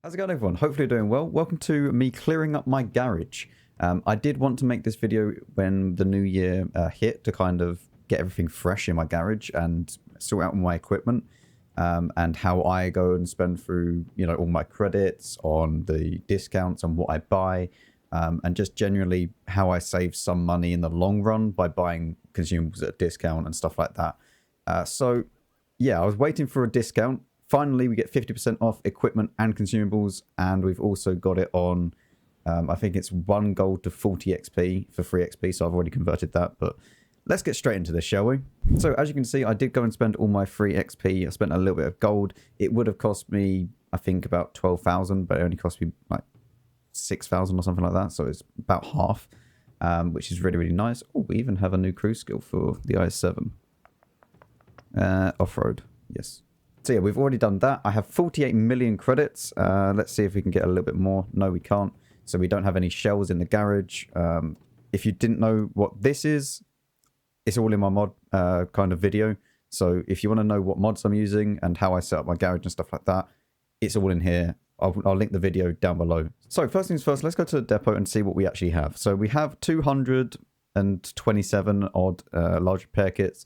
How's it going, everyone? Hopefully you're doing well. Welcome to me clearing up my garage. I did want to make this video when the new year hit to kind of get everything fresh in my garage and sort out my equipment and how I go and spend through, all my credits on the discounts on what I buy and just generally how I save some money in the long run by buying consumables at a discount and stuff like that. So yeah, I was waiting for a discount. Finally, we get 50% off equipment and consumables, and we've also got it on, I think it's 1 gold to 40 XP for free XP, so I've already converted that, but let's get straight into this, shall we? So as you can see, I did go and spend all my free XP. I spent a little bit of gold. It would have cost me, I think, about 12,000, but it only cost me like 6,000 or something like that, so it's about half, which is really, really nice. Oh, we even have a new crew skill for the IS-7. Off-road, yes. So yeah, we've already done that. I have 48 million credits. Let's see if we can get a little bit more. No, we can't. So we don't have any shells in the garage. If you didn't know what this is, it's all in my mod kind of video. So if you want to know what mods I'm using and how I set up my garage and stuff like that, it's all in here. I'll link the video down below. So first things first, let's go to the depot and see what we actually have. So we have 227 odd large repair kits.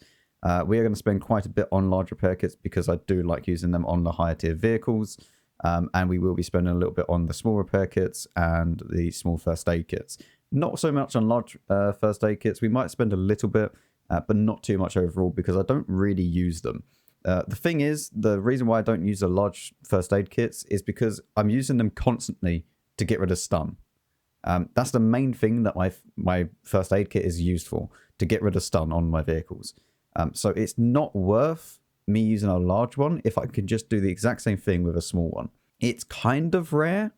We are going to spend quite a bit on large repair kits because I do like using them on the higher tier vehicles. And we will be spending a little bit on the small repair kits and the small first aid kits. Not so much on large first aid kits. We might spend a little bit, but not too much overall because I don't really use them. The thing is, the reason why I don't use the large first aid kits is because I'm using them constantly to get rid of stun. That's the main thing that my first aid kit is used for, to get rid of stun on my vehicles. So it's not worth me using a large one if I can just do the exact same thing with a small one. It's kind of rare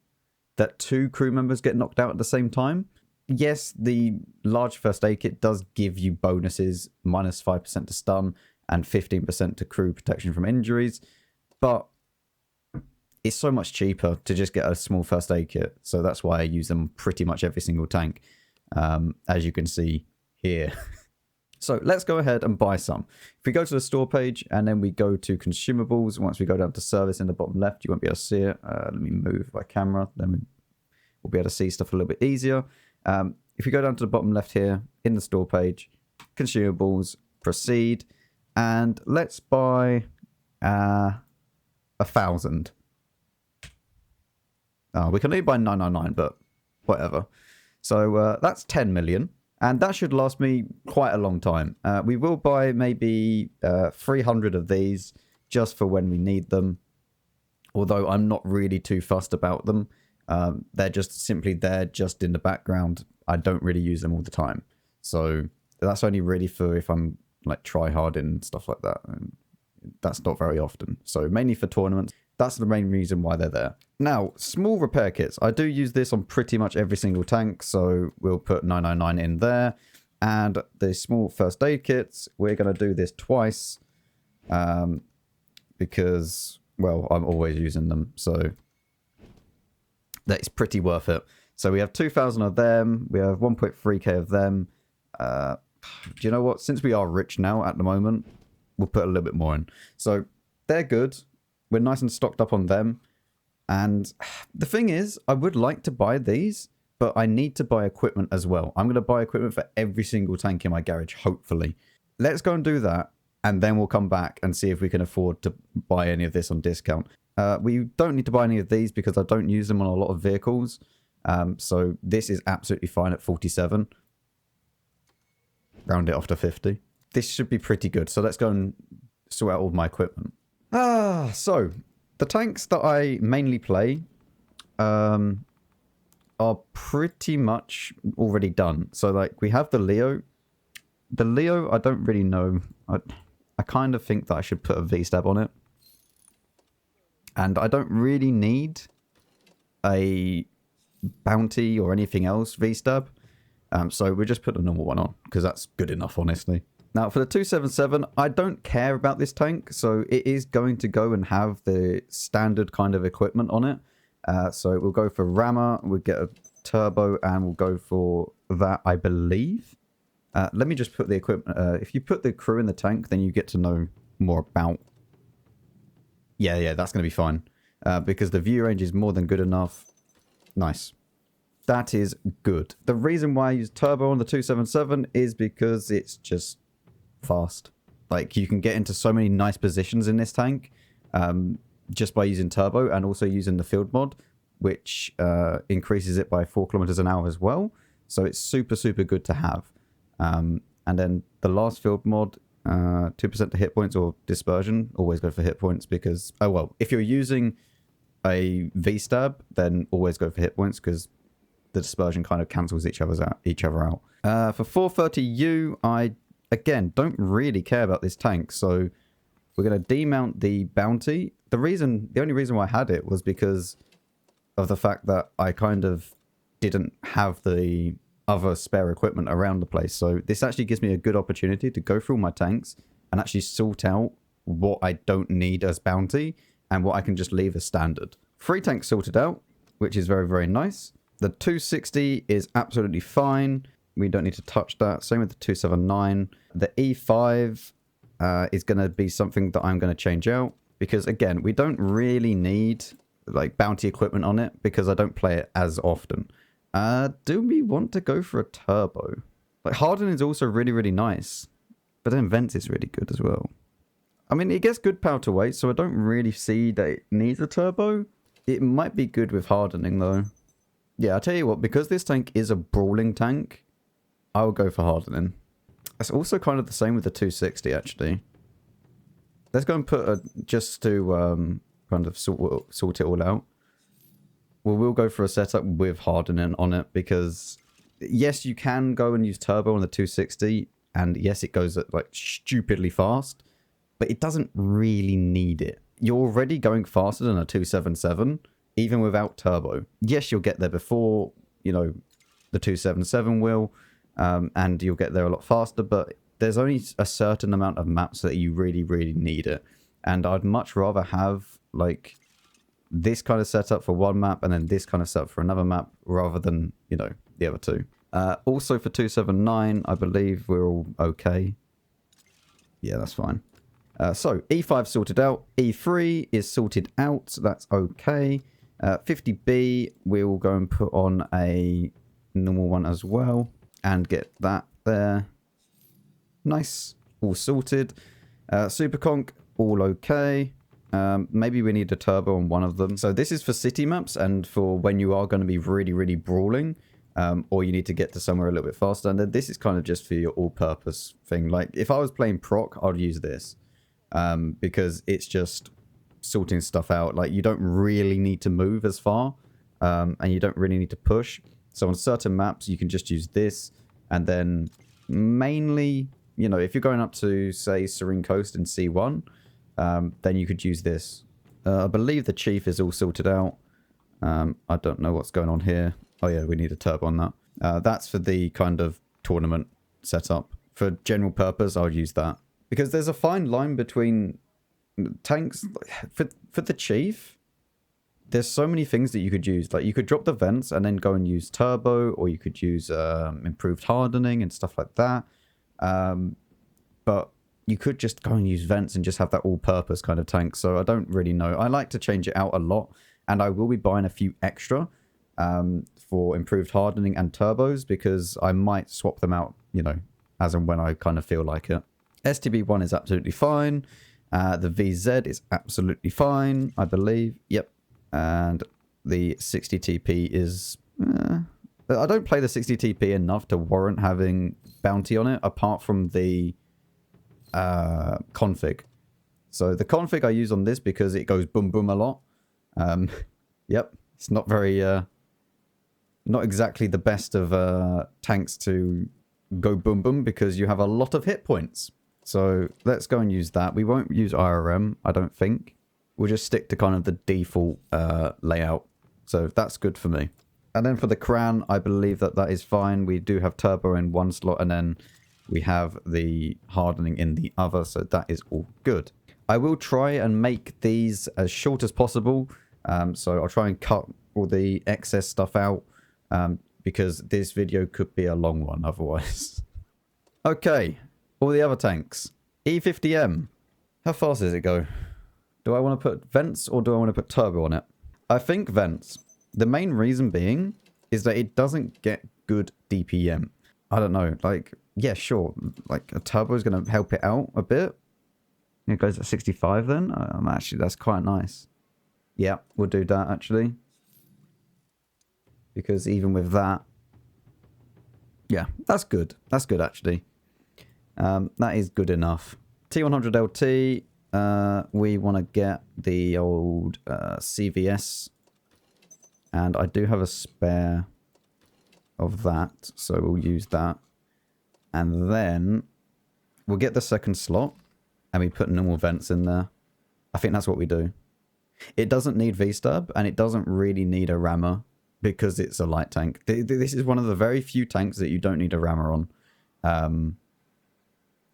that 2 crew members get knocked out at the same time. Yes, the large first aid kit does give you bonuses, minus 5% to stun and 15% to crew protection from injuries, but it's so much cheaper to just get a small first aid kit. So that's why I use them pretty much every single tank, as you can see here. So let's go ahead and buy some. If we go to the store page and then we go to consumables, once we go down to service in the bottom left, you won't be able to see it. Let me move my camera, then we'll be able to see stuff a little bit easier. If you go down to the bottom left here in the store page, consumables, proceed, and let's buy 1,000. We can only buy 999, but whatever. So that's 10 million. And that should last me quite a long time. We will buy maybe 300 of these just for when we need them. Although I'm not really too fussed about them. They're just simply there just in the background. I don't really use them all the time. So that's only really for if I'm like try-hard and stuff like that. And that's not very often. So mainly for tournaments. That's the main reason why they're there. Now, small repair kits. I do use this on pretty much every single tank, so we'll put 999 in there. And the small first aid kits, we're going to do this twice because, well, I'm always using them, so that's pretty worth it. So we have 2,000 of them. We have 1.3k of them. Do you know what? Since we are rich now at the moment, we'll put a little bit more in. So they're good. We're nice and stocked up on them. And the thing is, I would like to buy these, but I need to buy equipment as well. I'm going to buy equipment for every single tank in my garage, hopefully. Let's go and do that, and then we'll come back and see if we can afford to buy any of this on discount. We don't need to buy any of these because I don't use them on a lot of vehicles. So this is absolutely fine at 47. Round it off to 50. This should be pretty good. So let's go and sort out all my equipment. So the tanks that I mainly play are pretty much already done. So like we have the Leo. The Leo, I don't really know. I kind of think that I should put a V-stab on it. And I don't really need a bounty or anything else V-stab. So we'll just put the normal one on because that's good enough, honestly. Now, for the 277, I don't care about this tank, so it is going to go and have the standard kind of equipment on it. So we'll go for rammer, we'll get a turbo, and we'll go for that, I believe. Let me just put the equipment... if you put the crew in the tank, then you get to know more about... Yeah, that's going to be fine. because the view range is more than good enough. Nice. That is good. The reason why I use turbo on the 277 is because it's just fast. Like, you can get into so many nice positions in this tank just by using turbo, and also using the field mod, which increases it by 4 kilometers an hour as well. So it's super, super good to have. And then the last field mod, 2% to hit points or dispersion. Always go for hit points because, oh well, if you're using a V-stab, then always go for hit points because the dispersion kind of cancels each other out. For 430U, I, again, don't really care about this tank. So we're going to demount the bounty. The only reason why I had it was because of the fact that I kind of didn't have the other spare equipment around the place. So this actually gives me a good opportunity to go through my tanks and actually sort out what I don't need as bounty and what I can just leave as standard. 3 tanks sorted out, which is very, very nice. The 260 is absolutely fine. We don't need to touch that. Same with the 279. The E5 is going to be something that I'm going to change out because, again, we don't really need like bounty equipment on it because I don't play it as often. Do we want to go for a turbo? Like, harden is also really, really nice, but then vents is really good as well. I mean, it gets good power to weight, so I don't really see that it needs a turbo. It might be good with hardening though. Yeah, I'll tell you what, because this tank is a brawling tank, I will go for hardening. That's also kind of the same with the 260 actually. Let's go and put just to kind of sort it all out. We'll go for a setup with hardening on it because, yes, you can go and use turbo on the 260, and yes, it goes at like stupidly fast, but it doesn't really need it. You're already going faster than a 277, even without turbo. Yes, you'll get there before, you know, the 277 will, and you'll get there a lot faster, but there's only a certain amount of maps that you really, really need it. And I'd much rather have, like, this kind of setup for one map and then this kind of setup for another map rather than, you know, the other two. Also for 279, I believe we're all okay. Yeah, that's fine. So E5 sorted out. E3 is sorted out, so that's okay. 50B, we'll go and put on a normal one as well and get that there. Nice, all sorted. Superconch, all okay. Maybe we need a turbo on one of them. So this is for city maps and for when you are going to be really, really brawling, or you need to get to somewhere a little bit faster. And then this is kind of just for your all-purpose thing. Like, if I was playing proc, I'd use this because it's just sorting stuff out. Like, you don't really need to move as far, and you don't really need to push. So on certain maps, you can just use this. And then mainly, you know, if you're going up to, say, Serene Coast in C1, then you could use this. I believe the chief is all sorted out. I don't know what's going on here. Oh yeah, we need a turbo on that. That's for the kind of tournament setup. For general purpose, I would use that. Because there's a fine line between tanks. For the chief, there's so many things that you could use. Like, you could drop the vents and then go and use turbo, or you could use improved hardening and stuff like that. But you could just go and use vents and just have that all-purpose kind of tank. So I don't really know. I like to change it out a lot, and I will be buying a few extra for improved hardening and turbos because I might swap them out, you know, as and when I kind of feel like it. STB1 is absolutely fine. The VZ is absolutely fine, I believe. Yep. And the 60 TP is... I don't play the 60 TP enough to warrant having bounty on it, apart from the config. So the config I use on this because it goes boom boom a lot. Yep. It's not very... not exactly the best of tanks to go boom boom because you have a lot of hit points. So let's go and use that. We won't use IRM, I don't think. We'll just stick to kind of the default layout. So that's good for me. And then for the Cran, I believe that that is fine. We do have turbo in one slot and then we have the hardening in the other. So that is all good. I will try and make these as short as possible. So I'll try and cut all the excess stuff out because this video could be a long one otherwise. Okay, all the other tanks. E50M. How fast does it go? Do I want to put vents or do I want to put turbo on it? I think vents. The main reason being is that it doesn't get good DPM. I don't know. Like, yeah, sure. Like, a turbo is going to help it out a bit. It goes at 65 then. Actually, that's quite nice. Yeah, we'll do that actually. Because even with that, yeah, that's good. That's good actually. That is good enough. T100 LT, we want to get the old CVS. And I do have a spare of that, so we'll use that. And then we'll get the second slot and we put normal vents in there. I think that's what we do. It doesn't need V-stab and it doesn't really need a rammer because it's a light tank. This is one of the very few tanks that you don't need a rammer on.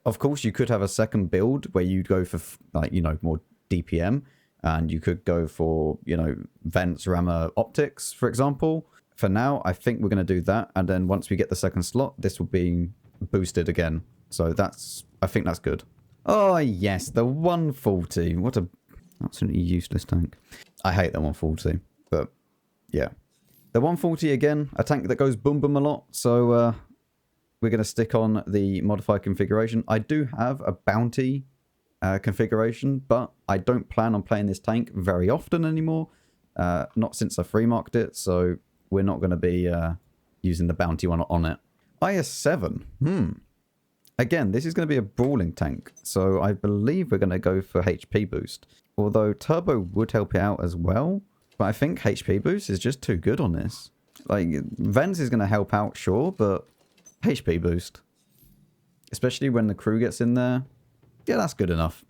Of course, you could have a second build where you'd go for, like, you know, more DPM. And you could go for, you know, vents, rammer, optics, for example. For now, I think we're going to do that. And then once we get the second slot, this will be boosted again. So I think that's good. Oh, yes, the 140. What a absolutely useless tank. I hate the 140, but yeah. The 140, again, a tank that goes boom boom a lot. So we're going to stick on the modified configuration. I do have a bounty configuration, but I don't plan on playing this tank very often anymore. Not since I free marked it, so we're not going to be using the bounty one on it. IS-7. Again, this is going to be a brawling tank, so I believe we're going to go for HP boost. Although turbo would help it out as well, but I think HP boost is just too good on this. Like, Vents is going to help out, sure, but HP boost. Especially when the crew gets in there. Yeah, that's good enough.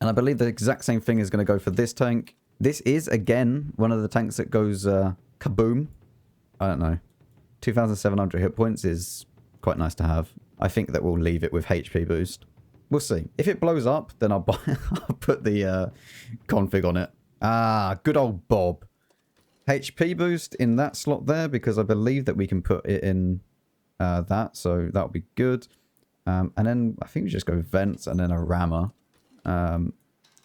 And I believe the exact same thing is going to go for this tank. This is, again, one of the tanks that goes kaboom. I don't know. 2,700 hit points is quite nice to have. I think that we'll leave it with HP boost. We'll see. If it blows up, then I'll put the config on it. Ah, good old Bob. HP boost in that slot there, because I believe that we can put it in that. So that'll be good. And then I think we just go vents and then a rammer.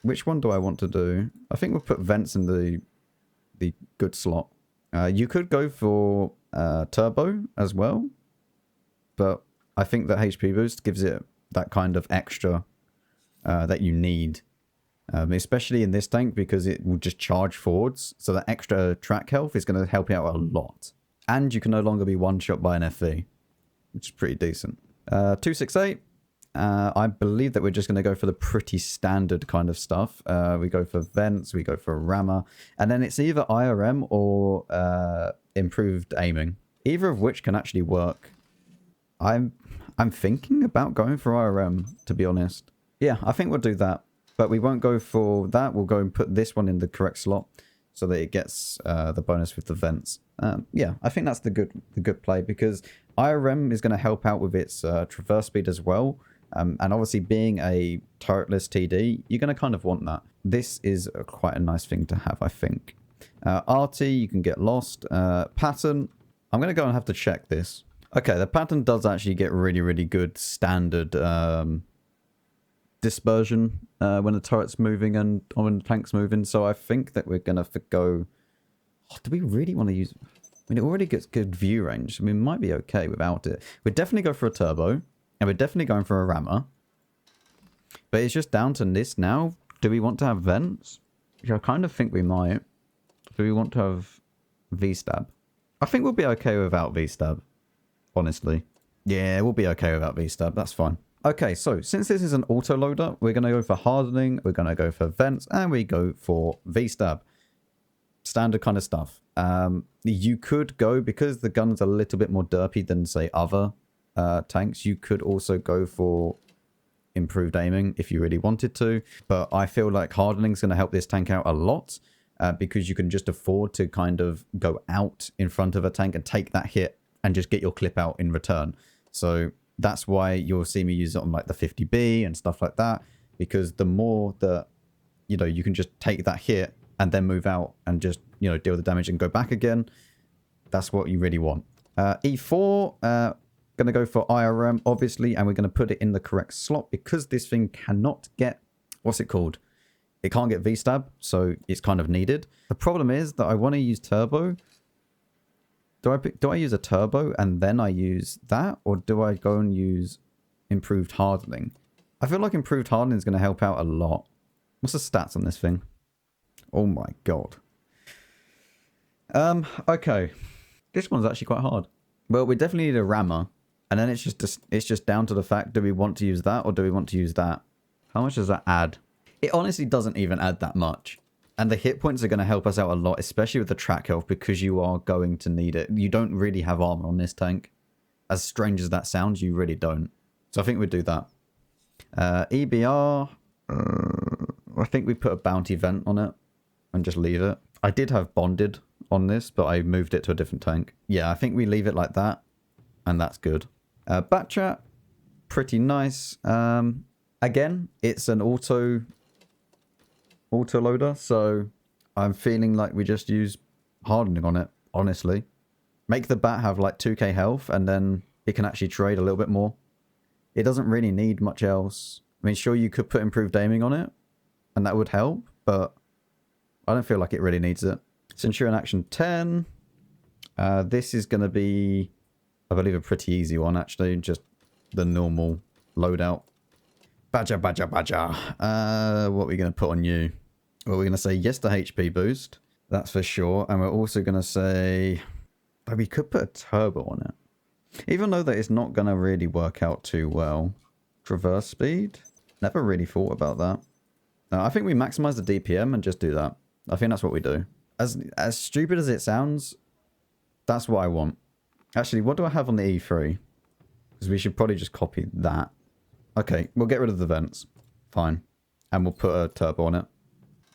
Which one do I want to do? I think we'll put vents in the good slot. You could go for turbo as well, but I think that HP boost gives it that kind of extra that you need, especially in this tank, because it will just charge forwards. So that extra track health is going to help you out a lot. And you can no longer be one shot by an FV, which is pretty decent. 268. I believe that we're just going to go for the pretty standard kind of stuff. We go for vents, we go for rammer, and then it's either IRM or improved aiming. Either of which can actually work. I'm thinking about going for IRM, to be honest. Yeah, I think we'll do that. But we won't go for that. We'll go and put this one in the correct slot so that it gets the bonus with the vents. Yeah, I think that's the good play, because IRM is going to help out with its traverse speed as well. And obviously being a turretless TD, you're going to kind of want that. This is quite a nice thing to have, I think. RT, you can get lost. Pattern, I'm going to go and have to check this. Okay, the pattern does actually get really, really good standard dispersion when the turret's moving and when the tank's moving. So I think that we're going to forgo... Oh, do we really want to use... I mean, it already gets good view range. I mean, we might be okay without it. We'd definitely go for a turbo. And we're definitely going for a rammer. But it's just down to this now. Do we want to have vents? Which I kind of think we might. Do we want to have V-stab? I think we'll be okay without V-stab. Honestly. Yeah, we'll be okay without V-stab. That's fine. Okay, so since this is an auto-loader, we're going to go for hardening. We're going to go for vents. And we go for V-stab. Standard kind of stuff. You could go, because the gun's a little bit more derpy than, say, other tanks, you could also go for improved aiming if you really wanted to, but I feel like hardening is going to help this tank out a lot, because you can just afford to kind of go out in front of a tank and take that hit and just get your clip out in return. So that's why you'll see me use it on like the 50B and stuff like that, because the more that, you know, you can just take that hit and then move out and just, you know, deal the damage and go back again, that's what you really want. E4, going to go for IRM, obviously, and we're going to put it in the correct slot, because this thing cannot get, what's it called? it can't get V-stab, so it's kind of needed. The problem is that I want to use turbo. Do I use a turbo and then I use that? Or do I go and use improved hardening? I feel like improved hardening is going to help out a lot. What's the stats on this thing? Oh my god. Okay. This one's actually quite hard. Well, we definitely need a rammer. And then it's just down to the fact, do we want to use that or do we want to use that? How much does that add? It honestly doesn't even add that much. And the hit points are going to help us out a lot, especially with the track health, because you are going to need it. You don't really have armor on this tank. As strange as that sounds, you really don't. So I think we'd do that. EBR, I think we put a bounty vent on it and just leave it. I did have bonded on this, but I moved it to a different tank. Yeah, I think we leave it like that, and that's good. Bat chat, pretty nice. Again, it's an auto loader, so I'm feeling like we just use hardening on it, honestly. Make the bat have like 2k health, and then it can actually trade a little bit more. It doesn't really need much else. I mean, sure, you could put improved aiming on it, and that would help, but I don't feel like it really needs it. Centurion Action 10. This is going to be, I believe, a pretty easy one, actually. Just the normal loadout. Badger. What are we going to put on you? Well, we're going to say yes to HP boost. That's for sure. And we're also going to say, we could put a turbo on it. Even though that it's not going to really work out too well. Traverse speed? Never really thought about that. No, I think we maximize the DPM and just do that. I think that's what we do. As stupid as it sounds, that's what I want. Actually, what do I have on the E3? Because we should probably just copy that. Okay, we'll get rid of the vents. Fine. And we'll put a turbo on it.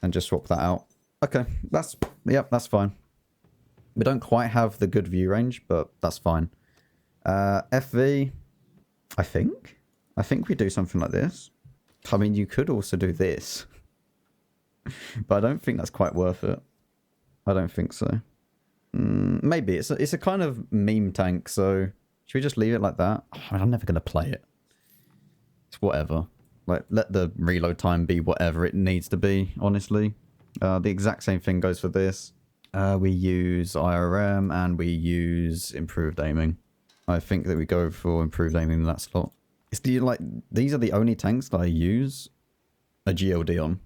And just swap that out. Okay, that's fine. We don't quite have the good view range, but that's fine. FV, I think we do something like this. I mean, you could also do this. But I don't think that's quite worth it. I don't think so. Maybe. It's a kind of meme tank, so should we just leave it like that? Oh, I'm never going to play it. It's whatever. Like, let the reload time be whatever it needs to be, honestly. The exact same thing goes for this. We use IRM and we use improved aiming. I think that we go for improved aiming in that slot. These are the only tanks that I use a GLD on.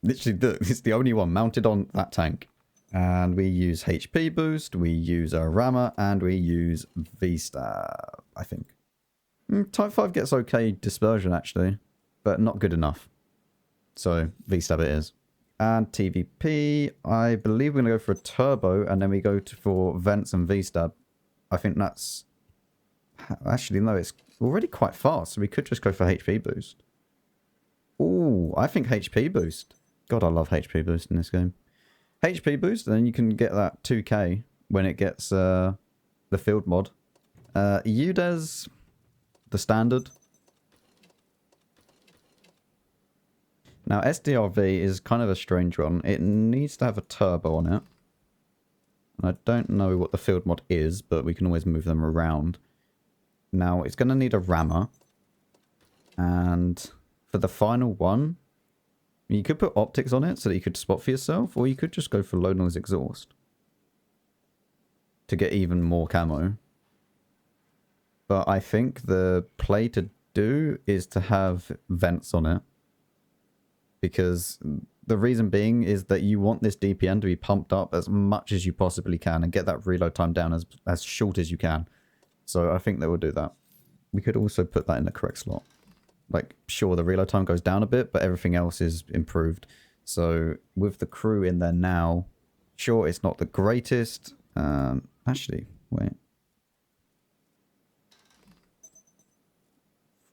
Literally, it's the only one mounted on that tank. And we use HP boost, we use a rammer, and we use V-stab, I think. Type 5 gets okay dispersion, actually, but not good enough. So, V-stab it is. And TVP, I believe we're going to go for a turbo, and then we go for vents and V-stab. I think that's... Actually, no, it's already quite fast, so we could just go for HP boost. Ooh, I think HP boost. God, I love HP boost in this game. HP boost, and then you can get that 2k when it gets the field mod. UDES, the standard. Now, SDRV is kind of a strange one. It needs to have a turbo on it. And I don't know what the field mod is, but we can always move them around. Now, it's going to need a rammer. And for the final one, you could put optics on it so that you could spot for yourself, or you could just go for low noise exhaust to get even more camo. But I think the play to do is to have vents on it, because the reason being is that you want this DPM to be pumped up as much as you possibly can and get that reload time down as short as you can. So I think they will do that. We could also put that in the correct slot. Like, sure, the reload time goes down a bit, but everything else is improved. So, with the crew in there now, sure, it's not the greatest. Actually, wait.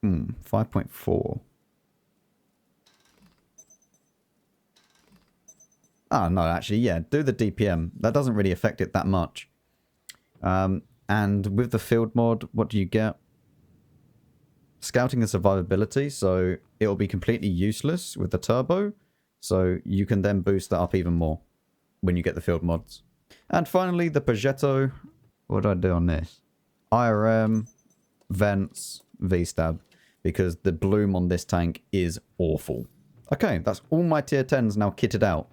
5.4. Ah, no, actually, yeah, do the DPM. That doesn't really affect it that much. And with the field mod, what do you get? Scouting and survivability, so it'll be completely useless with the turbo, so you can then boost that up even more when you get the field mods. And finally, the Progetto. What do I do on this? IRM, vents, V-stab, because the bloom on this tank is awful. Okay, that's all my tier 10s now kitted out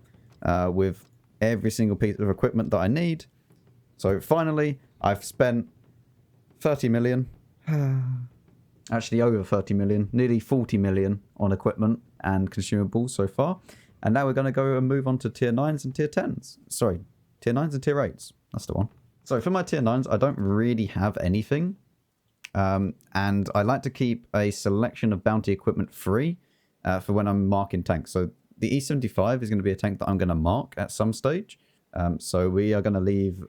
with every single piece of equipment that I need. So finally, I've spent 30 million. Actually, over 30 million. Nearly 40 million on equipment and consumables so far. And now we're going to go and move on to tier 9s and tier 10s. Sorry, tier 9s and tier 8s. That's the one. So for my tier 9s, I don't really have anything. And I like to keep a selection of bounty equipment free for when I'm marking tanks. So the E75 is going to be a tank that I'm going to mark at some stage. So we are going to leave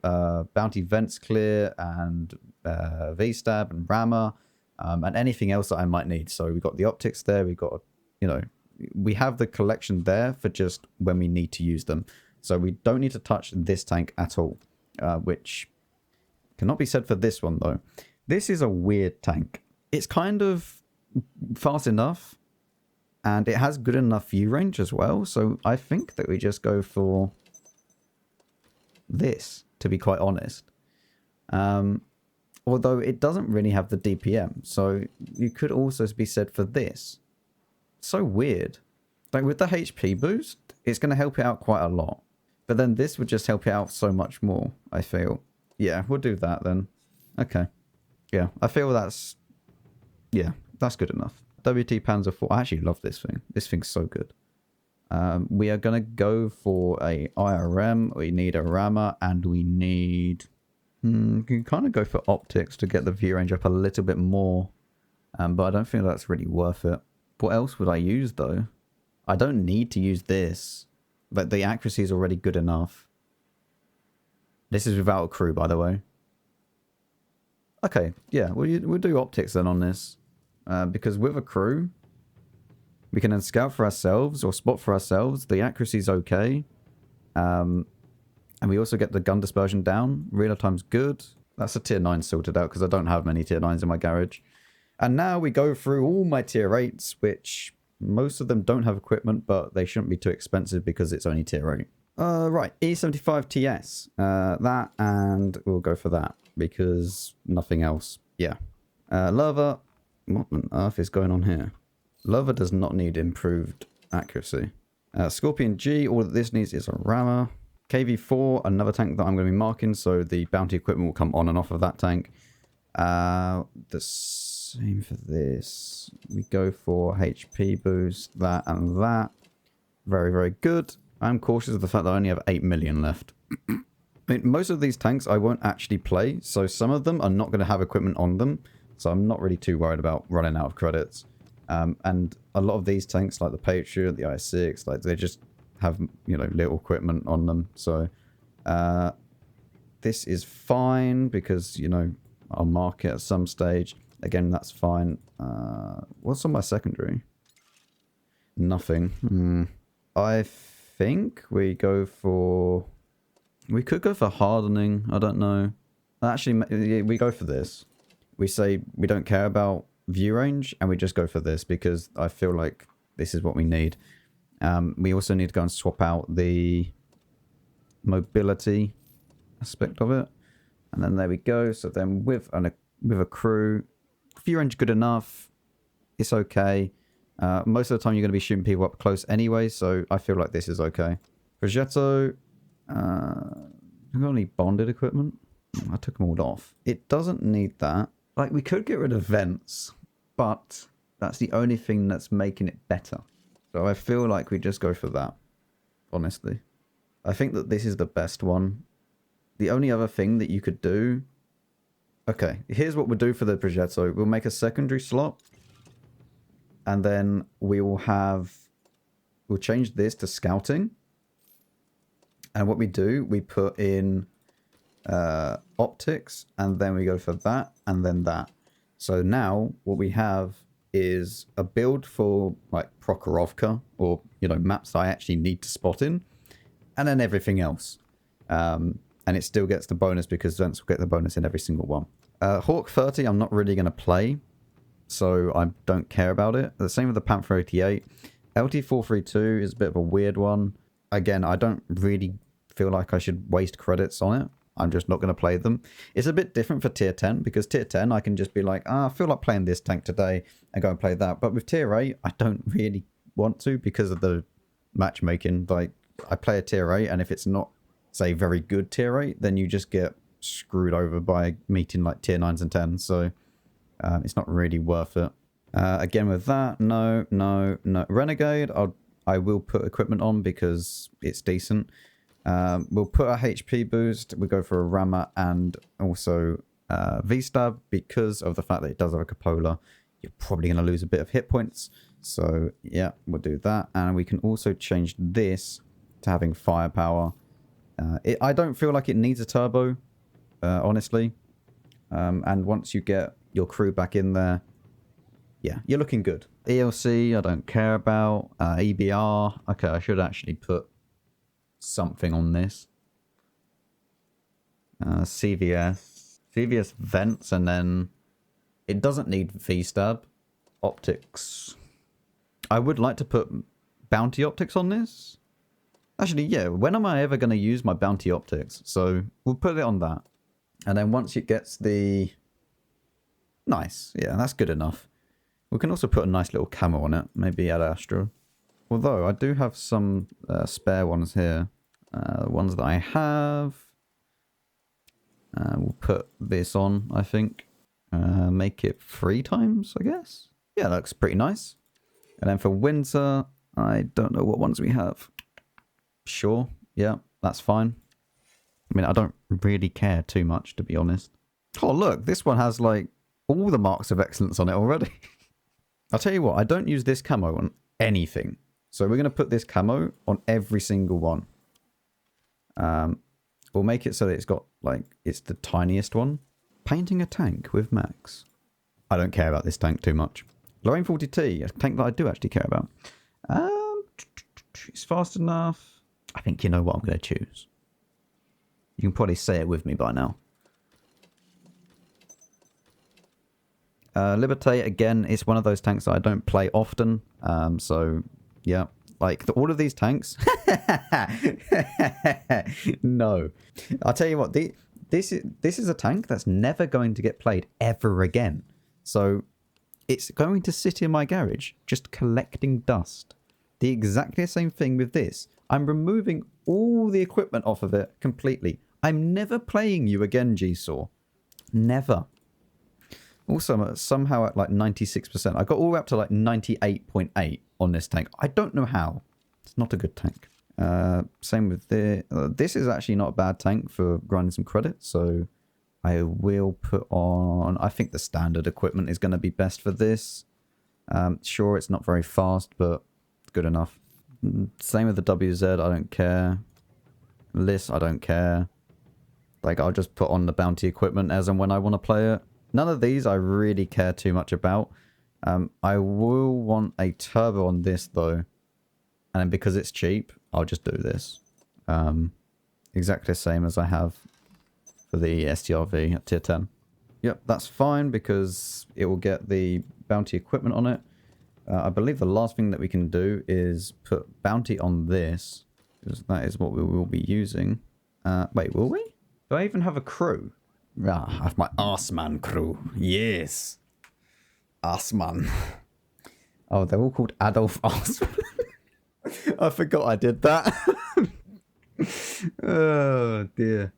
bounty vents clear and V-stab and rammer and anything else that I might need. So we've got the optics there. We've got, you know, we have the collection there for just when we need to use them. So we don't need to touch this tank at all, which cannot be said for this one, though. This is a weird tank. It's kind of fast enough, and it has good enough view range as well. So I think that we just go for this, to be quite honest. Although it doesn't really have the DPM. So you could also be said for this. So weird. Like with the HP boost, it's going to help it out quite a lot. But then this would just help it out so much more, I feel. Yeah, we'll do that then. Okay. Yeah, I feel that's... Yeah, that's good enough. WT Panzer 4. I actually love this thing. This thing's so good. We are going to go for a IRM. We need a rammer and we need... you can kind of go for optics to get the view range up a little bit more. But I don't think that's really worth it. What else would I use though? I don't need to use this. But the accuracy is already good enough. This is without a crew, by the way. Okay, yeah, we'll do optics then on this. Because with a crew, we can then scout for ourselves or spot for ourselves. The accuracy is okay. And we also get the gun dispersion down. Reload time's good. That's a tier 9 sorted out because I don't have many tier 9s in my garage. And now we go through all my tier 8s, which most of them don't have equipment, but they shouldn't be too expensive because it's only tier 8. Right, E75 TS. That, and we'll go for that because nothing else. Yeah. Lava. What on earth is going on here? Lava does not need improved accuracy. Scorpion G, all that this needs is a rammer. KV4, another tank that I'm going to be marking, so the bounty equipment will come on and off of that tank. The same for this. We go for HP boost, that and that. Very, very good. I'm cautious of the fact that I only have 8 million left. I mean, most of these tanks I won't actually play, so some of them are not going to have equipment on them, so I'm not really too worried about running out of credits. And a lot of these tanks, like the Patriot, the IS-6, like they just have, you know, little equipment on them. So this is fine because, you know, I'll mark it at some stage. Again, that's fine. What's on my secondary? Nothing. I think we go for... We could go for hardening. I don't know. Actually, we go for this. We say we don't care about view range and we just go for this because I feel like this is what we need. We also need to go and swap out the mobility aspect of it. And then there we go. So then with a crew, view range good enough. It's okay. Most of the time you're going to be shooting people up close anyway, so I feel like this is okay. Progetto, I've got any bonded equipment? I took them all off. It doesn't need that. Like, we could get rid of vents, but that's the only thing that's making it better. So I feel like we just go for that, honestly. I think that this is the best one. The only other thing that you could do... Okay, here's what we'll do for the Progetto. We'll make a secondary slot. And then we will have... We'll change this to scouting. And what we do, we put in optics. And then we go for that. And then that. So now what we have is a build for like Prokhorovka. Or, you know, maps I actually need to spot in. And then everything else. And it still gets the bonus because Vents will get the bonus in every single one. Hawk 30, I'm not really going to play. So I don't care about it. The same with the Panther 88. LT432 is a bit of a weird one. Again, I don't really feel like I should waste credits on it. I'm just not going to play them. It's a bit different for tier 10 because tier 10 I can just be like, I feel like playing this tank today and go and play that. But with tier 8, I don't really want to because of the matchmaking. Like, I play a tier 8, and if it's not, say, very good tier 8, then you just get screwed over by meeting like tier 9s and 10s. So it's not really worth it. Again with that, no. Renegade, I will put equipment on because it's decent. We'll put a HP boost. We'll go for a rammer and also V-stab because of the fact that it does have a cupola. You're probably going to lose a bit of hit points. So yeah, we'll do that. And we can also change this to having firepower. I don't feel like it needs a turbo, honestly. And once you get your crew back in there, yeah, you're looking good. ELC, I don't care about. EBR, okay, I should actually put something on this. CVS vents, and then it doesn't need V-stab. Optics. I would like to put bounty optics on this. Actually, yeah, when am I ever going to use my bounty optics? So we'll put it on that. And then once it gets the... Nice. Yeah, that's good enough. We can also put a nice little camo on it. Maybe at Astro. Although, I do have some spare ones here. Ones that I have. We'll put this on, I think. Make it 3 times, I guess. Yeah, that looks pretty nice. And then for winter, I don't know what ones we have. Sure. Yeah, that's fine. I mean, I don't really care too much, to be honest. Oh, look, this one has, like, all the marks of excellence on it already. I'll tell you what, I don't use this camo on anything. So we're going to put this camo on every single one. We'll make it so that it's got, like, it's the tiniest one. Painting a tank with Max. I don't care about this tank too much. Lorraine 40T, a tank that I do actually care about. It's fast enough. I think you know what I'm going to choose. You can probably say it with me by now. Libertate, again, it's one of those tanks that I don't play often. So, yeah. Like, all of these tanks... No. I'll tell you what, this is a tank that's never going to get played ever again. So, it's going to sit in my garage, just collecting dust. The exactly same thing with this. I'm removing all the equipment off of it completely. I'm never playing you again, G-Saw. Never. Also, somehow at like 96%. I got all the way up to like 98.8 on this tank. I don't know how. It's not a good tank. Same with this. This is actually not a bad tank for grinding some credits. So I will put on... I think the standard equipment is going to be best for this. Sure, it's not very fast, but good enough. Same with the WZ. I don't care. List, I don't care. Like, I'll just put on the bounty equipment as and when I want to play it. None of these I really care too much about. I will want a turbo on this, though. And then because it's cheap, I'll just do this. Exactly the same as I have for the STRV at tier 10. Yep, that's fine because it will get the bounty equipment on it. I believe the last thing that we can do is put bounty on this. Because that is what we will be using. Wait, will we? Do I even have a crew? Ah, I have my Arsman crew. Yes. Arsman. Oh, they're all called Adolf Arsman. I forgot I did that. Oh, dear.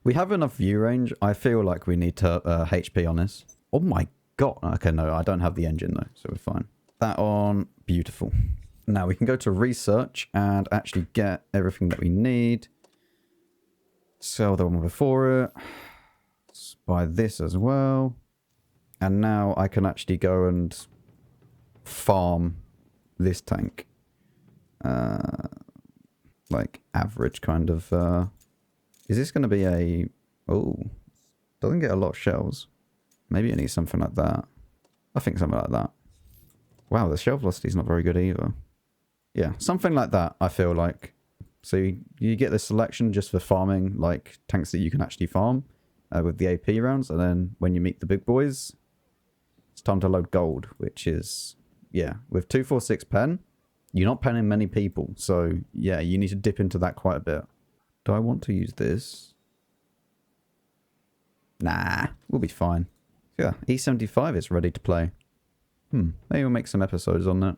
We have enough view range. I feel like we need to HP on this. Oh my god. Okay, no, I don't have the engine though, so we're fine. That on. Beautiful. Now we can go to research and actually get everything that we need. Sell the one before it. Buy this as well. And now I can actually go and farm this tank. Like average kind of... Is this going to be a... Oh. Doesn't get a lot of shells. Maybe it needs something like that. I think something like that. Wow, the shell velocity is not very good either. Yeah, something like that, I feel like. So you get this selection just for farming, like, tanks that you can actually farm with the AP rounds. And then when you meet the big boys, it's time to load gold, which is, yeah, with 246 pen, you're not penning many people. So, yeah, you need to dip into that quite a bit. Do I want to use this? Nah, we'll be fine. Yeah, E75 is ready to play. Maybe we'll make some episodes on that.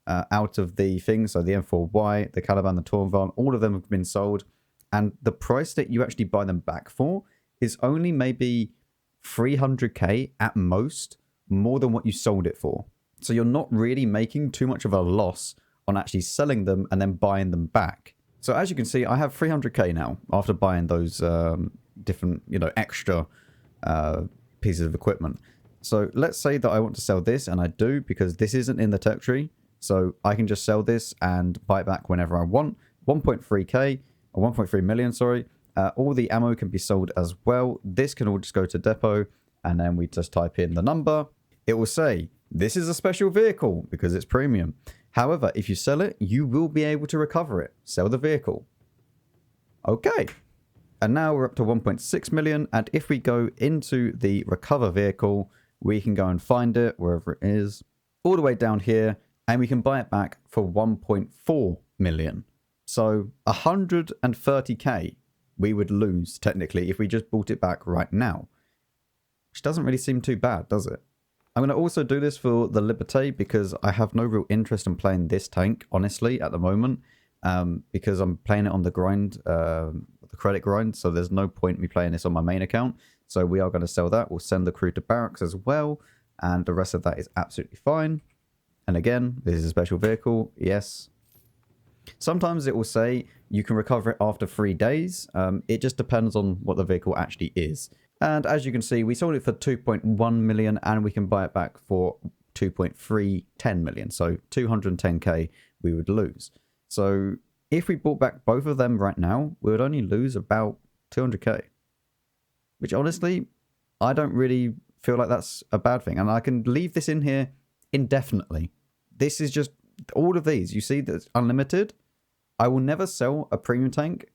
out of the things. So the M4Y, the Caliban, the Tornvarn, all of them have been sold. And the price that you actually buy them back for is only maybe 300k at most, more than what you sold it for. So you're not really making too much of a loss on actually selling them and then buying them back. So as you can see, I have 300k now after buying those different, extra pieces of equipment. So let's say that I want to sell this, and I do, because this isn't in the tech tree. So I can just sell this and buy it back whenever I want. 1.3k, or 1.3 million, sorry. All the ammo can be sold as well. This can all just go to depot, and then we just type in the number. It will say, this is a special vehicle because it's premium. However, if you sell it, you will be able to recover it. Sell the vehicle. Okay. And now we're up to 1.6 million. And if we go into the recover vehicle, we can go and find it wherever it is, all the way down here, and we can buy it back for 1.4 million. So 130k we would lose technically if we just bought it back right now, which doesn't really seem too bad, does it? I'm going to also do this for the Liberté because I have no real interest in playing this tank, honestly, at the moment, because I'm playing it on the grind, the credit grind, so there's no point me playing this on my main account. So we are going to sell that. We'll send the crew to barracks as well, and the rest of that is absolutely fine. And again, this is a special vehicle, yes. Sometimes it will say you can recover it after 3 days. It just depends on what the vehicle actually is. And as you can see, we sold it for 2.1 million and we can buy it back for 2.310 million. So 210k we would lose. So if we bought back both of them right now, we would only lose about 200k. Which honestly, I don't really feel like that's a bad thing. And I can leave this in here indefinitely. This is just all of these. You see that's unlimited. I will never sell a premium tank.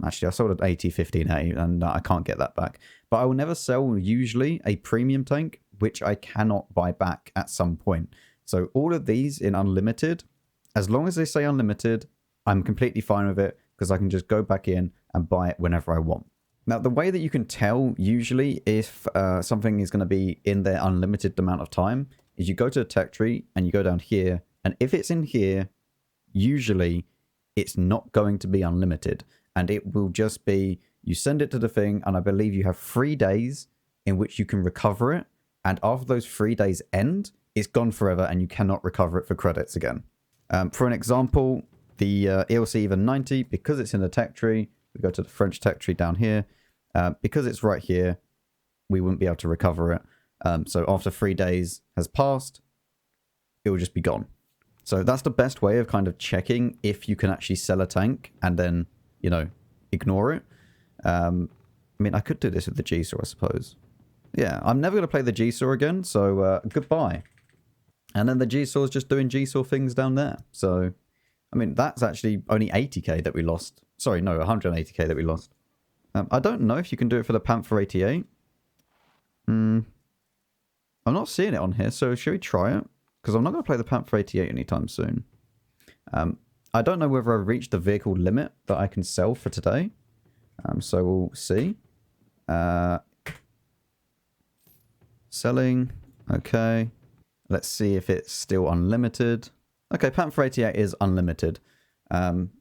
Actually, I sold an AT-15A and I can't get that back. But I will never sell usually a premium tank, which I cannot buy back at some point. So all of these in unlimited, as long as they say unlimited, I'm completely fine with it because I can just go back in and buy it whenever I want. Now, the way that you can tell usually if something is going to be in their unlimited amount of time is you go to the tech tree and you go down here. And if it's in here, usually it's not going to be unlimited. And it will just be, you send it to the thing, and I believe you have 3 days in which you can recover it. And after those 3 days end, it's gone forever and you cannot recover it for credits again. For an example, the ELC even 90, because it's in the tech tree, we go to the French tech tree down here. Because it's right here, we wouldn't be able to recover it. So after 3 days has passed, it will just be gone. So that's the best way of kind of checking if you can actually sell a tank and then, ignore it. I mean, I could do this with the G-Saw, I suppose. Yeah, I'm never going to play the G-Saw again, so goodbye. And then the G-Saw is just doing G-Saw things down there. So, I mean, that's actually only 80k that we lost. Sorry, no, 180k that we lost. I don't know if you can do it for the Panther 88. I'm not seeing it on here, so should we try it? Because I'm not going to play the Panther 88 anytime soon. I don't know whether I've reached the vehicle limit that I can sell for today. So we'll see. Selling. Okay. Let's see if it's still unlimited. Okay, Panther 88 is unlimited.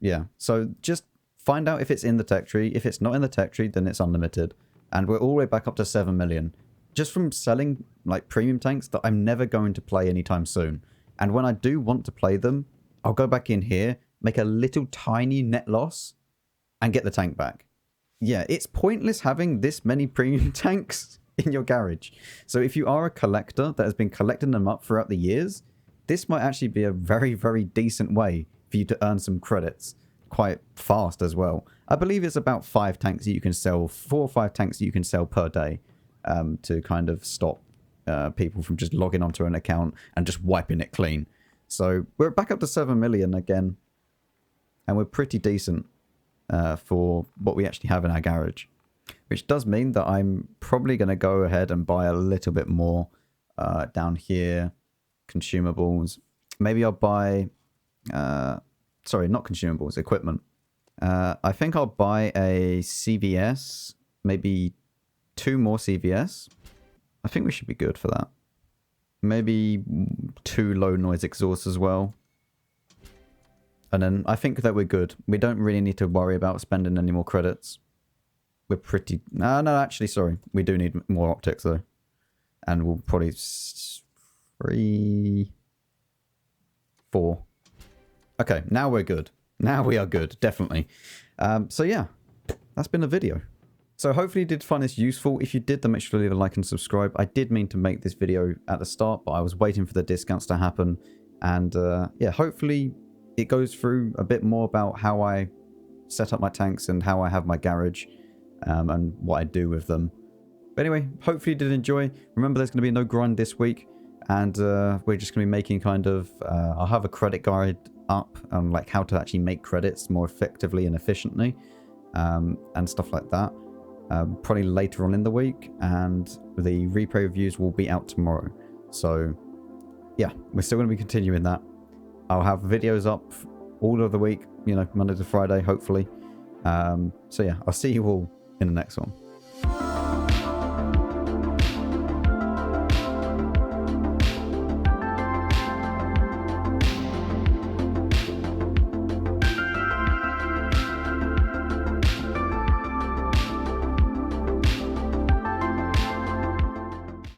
Yeah, so just find out if it's in the tech tree. If it's not in the tech tree, then it's unlimited. And we're all the way back up to 7 million. Just from selling like premium tanks that I'm never going to play anytime soon. And when I do want to play them, I'll go back in here, make a little tiny net loss, and get the tank back. Yeah, it's pointless having this many premium tanks in your garage. So if you are a collector that has been collecting them up throughout the years, this might actually be a very, very decent way for you to earn some credits quite fast as well. I believe it's about 5 tanks that you can sell, 4 or 5 tanks that you can sell per day to kind of stop people from just logging onto an account and just wiping it clean. So we're back up to 7 million again, and we're pretty decent for what we actually have in our garage, which does mean that I'm probably going to go ahead and buy a little bit more down here. Consumables. Maybe I'll buy, sorry, not consumables, equipment. I think I'll buy a CVS, maybe 2 more CVS. I think we should be good for that. maybe 2 low noise exhausts as well. And then I think that we're good. We don't really need to worry about spending any more credits. We're pretty... No, actually, sorry. We do need more optics, though. And we'll probably... 3... 4. Okay, now we're good. Now we are good, definitely. So yeah, that's been the video. So hopefully you did find this useful. If you did, then make sure to leave a like and subscribe. I did mean to make this video at the start, but I was waiting for the discounts to happen. And yeah, hopefully it goes through a bit more about how I set up my tanks and how I have my garage and what I do with them. But anyway, hopefully you did enjoy. Remember, there's going to be no grind this week. And we're just going to be making kind of... I'll have a credit guide up on like how to actually make credits more effectively and efficiently. And stuff like that. Probably later on in the week, and the replay reviews will be out tomorrow. So yeah, we're still going to be continuing that. I'll have videos up all of the week, you know, Monday to Friday, hopefully. So yeah, I'll see you all in the next one.